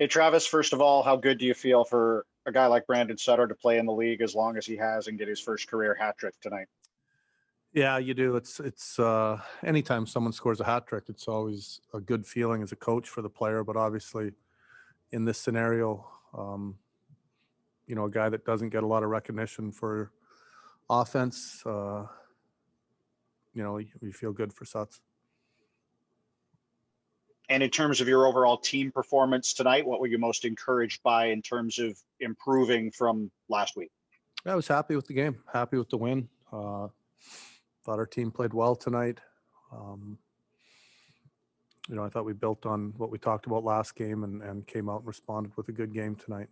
Hey, Travis, first of all, how good do you feel for a guy like Brandon Sutter to play in the league as long as he has and get his first career hat trick tonight? Yeah, you do. It's anytime someone scores a hat trick, it's always a good feeling as a coach for the player. But obviously, in this scenario, a guy that doesn't get a lot of recognition for offense, we feel good for Suts. And in terms of your overall team performance tonight, what were you most encouraged by in terms of improving from last week? I was happy with the game, happy with the win. Thought our team played well tonight. I thought we built on what we talked about last game and came out and responded with a good game tonight.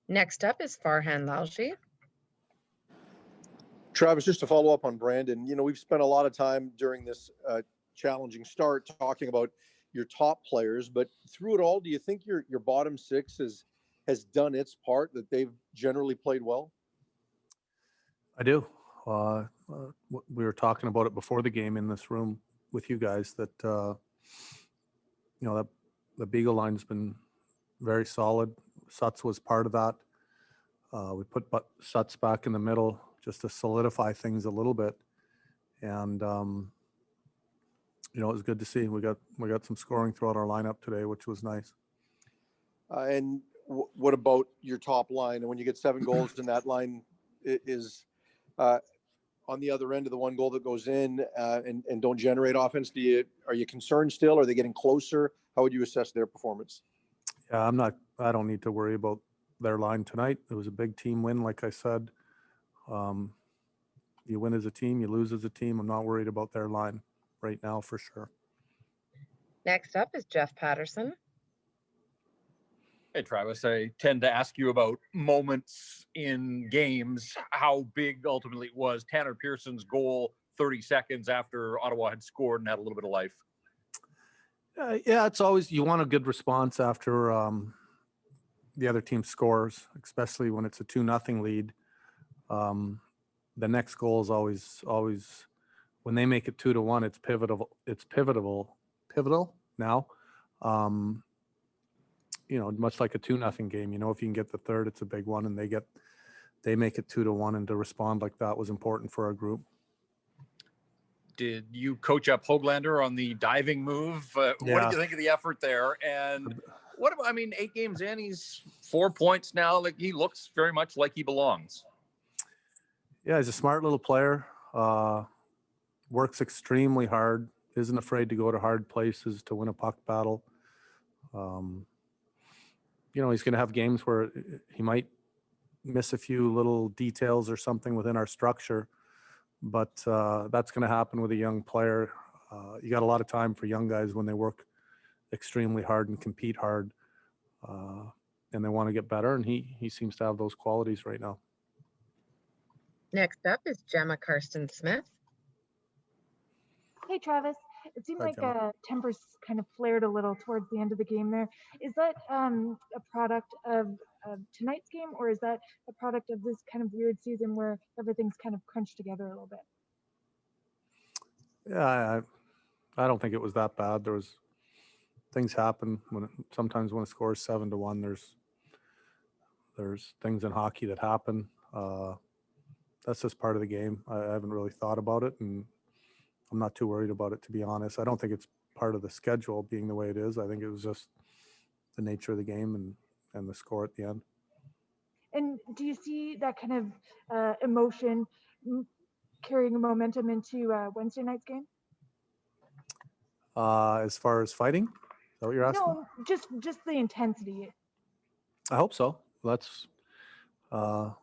Next up is Farhan Lalji. Travis, just to follow up on Brandon, we've spent a lot of time during this challenging start talking about your top players, but through it all, do you think your bottom six has done its part, that they've generally played well? I do. We were talking about it before the game in this room with you guys that that the Beagle line's been very solid. Suts was part of that. We put Suts back in the middle just to solidify things a little bit, and it was good to see. We got some scoring throughout our lineup today, which was nice. And what about your top line? And when you get 7 goals in that line, is on the other end of the one goal that goes in and don't generate offense, are you concerned still? Are they getting closer? How would you assess their performance? Yeah, I don't need to worry about their line tonight. It was a big team win, like I said. You win as a team, you lose as a team. I'm not worried about their line right now for sure. Next up is Jeff Patterson. Hey, Travis, I tend to ask you about moments in games, how big ultimately it was. Tanner Pearson's goal 30 seconds after Ottawa had scored and had a little bit of life. Yeah, it's always, you want a good response after the other team scores, especially when it's a 2-0 lead. The next goal is always when they make it 2-1, it's pivotal. It's pivotal now. Much like a 2-0 game, if you can get the third, it's a big one, and they make it 2-1, and to respond like that was important for our group. Did you coach up Hoaglander on the diving move? Yeah. What did you think of the effort there? And what about, 8 games in, he's 4 points now. Like, he looks very much like he belongs. Yeah, he's a smart little player. Works extremely hard. Isn't afraid to go to hard places to win a puck battle. He's going to have games where he might miss a few little details or something within our structure, but that's going to happen with a young player. You got a lot of time for young guys when they work extremely hard and compete hard, and they want to get better, and he seems to have those qualities right now. Next up is Gemma Karsten-Smith. Hey, Travis. It seemed like tempers kind of flared a little towards the end of the game there. Is that a product of tonight's game, or is that a product of this kind of weird season where everything's kind of crunched together a little bit? Yeah, I don't think it was that bad. There was things happen sometimes when a score is 7-1. There's things in hockey that happen. That's just part of the game. I haven't really thought about it, and I'm not too worried about it, to be honest. I don't think it's part of the schedule being the way it is. I think it was just the nature of the game and the score at the end. And do you see that kind of emotion carrying momentum into Wednesday night's game? As far as fighting? Is that what you're asking? No, just the intensity. I hope so. That's, they're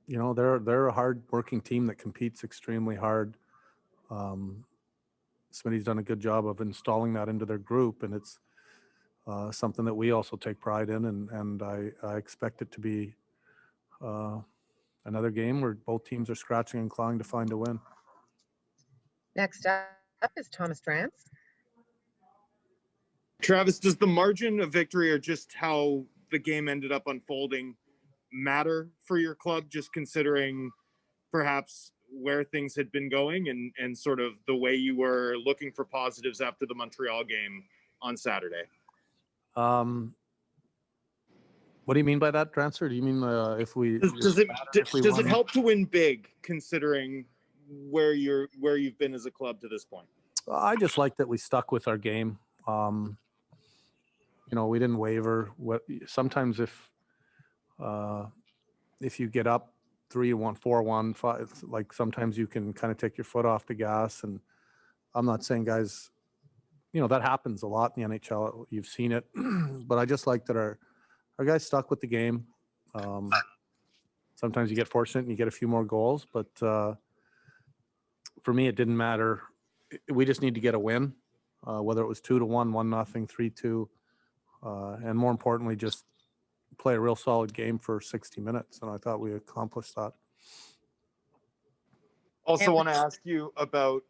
a hard-working team that competes extremely hard. Smitty's done a good job of installing that into their group, and it's something that we also take pride in, and I expect it to be another game where both teams are scratching and clawing to find a win. Next up is Thomas Drance. Travis, does the margin of victory or just how the game ended up unfolding matter for your club, just considering perhaps where things had been going and sort of the way you were looking for positives after the Montreal game on Saturday? What do you mean by that, Transfer? Do you mean if we Does it won? help to win big, considering where you've been as a club to this point? I just like that we stuck with our game. We didn't waver. Sometimes if you get up 3-1, 4-1, 5, like sometimes you can kind of take your foot off the gas. And I'm not saying guys, that happens a lot in the NHL. You've seen it, but I just like that our guys stuck with the game. Sometimes you get fortunate and you get a few more goals, but for me, it didn't matter. We just need to get a win, whether it was 2-1, 1-0, 3-2, and more importantly, just play a real solid game for 60 minutes. And I thought we accomplished that. Also want to ask you about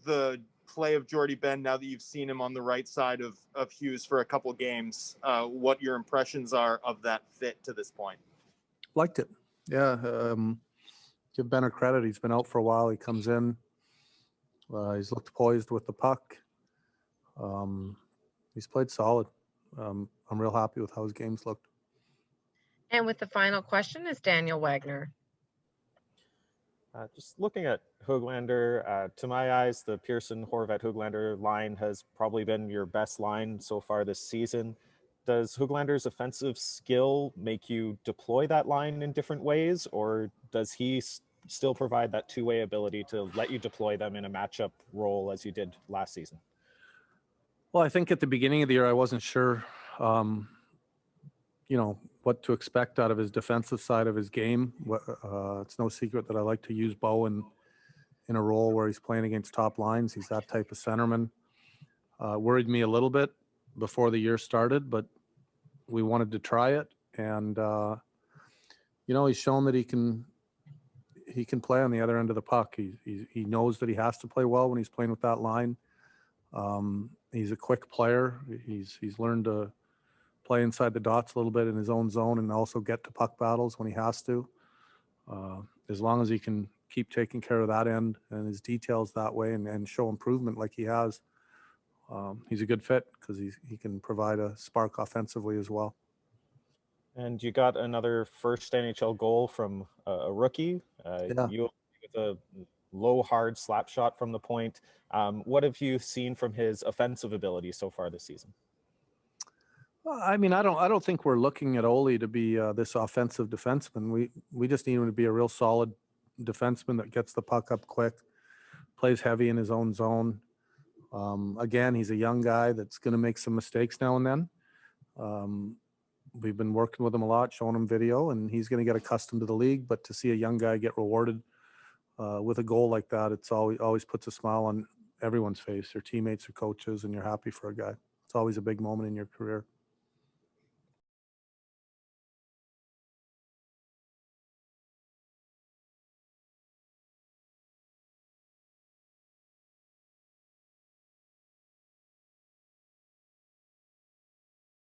the play of Jordy Ben now that you've seen him on the right side of Hughes for a couple games. What your impressions are of that fit to this point? Liked it. Yeah. Give Ben a credit. He's been out for a while. He comes in. He's looked poised with the puck. He's played solid. I'm real happy with how his games looked. And with the final question is Daniel Wagner. Just looking at Höglander, to my eyes, the Pearson, Horvat, Höglander line has probably been your best line so far this season. Does Höglander's offensive skill make you deploy that line in different ways, or does he still provide that two-way ability to let you deploy them in a matchup role as you did last season? Well, I think at the beginning of the year, I wasn't sure, what to expect out of his defensive side of his game. It's no secret that I like to use Bo in a role where he's playing against top lines. He's that type of centerman. Worried me a little bit before the year started, but we wanted to try it. And, he's shown that he can play on the other end of the puck. He knows that he has to play well when he's playing with that line. He's a quick player. He's learned to play inside the dots a little bit in his own zone and also get to puck battles when he has to. As long as he can keep taking care of that end and his details that way and show improvement like he has, he's a good fit because he can provide a spark offensively as well. And you got another first NHL goal from a rookie. You with a low, hard slap shot from the point. What have you seen from his offensive ability so far this season? I mean, I don't think we're looking at Ole to be this offensive defenseman. We just need him to be a real solid defenseman that gets the puck up quick, plays heavy in his own zone. Again, he's a young guy that's going to make some mistakes now and then. We've been working with him a lot, showing him video, and he's going to get accustomed to the league. But to see a young guy get rewarded with a goal like that, it's always puts a smile on everyone's face, your teammates, your coaches, and you're happy for a guy. It's always a big moment in your career.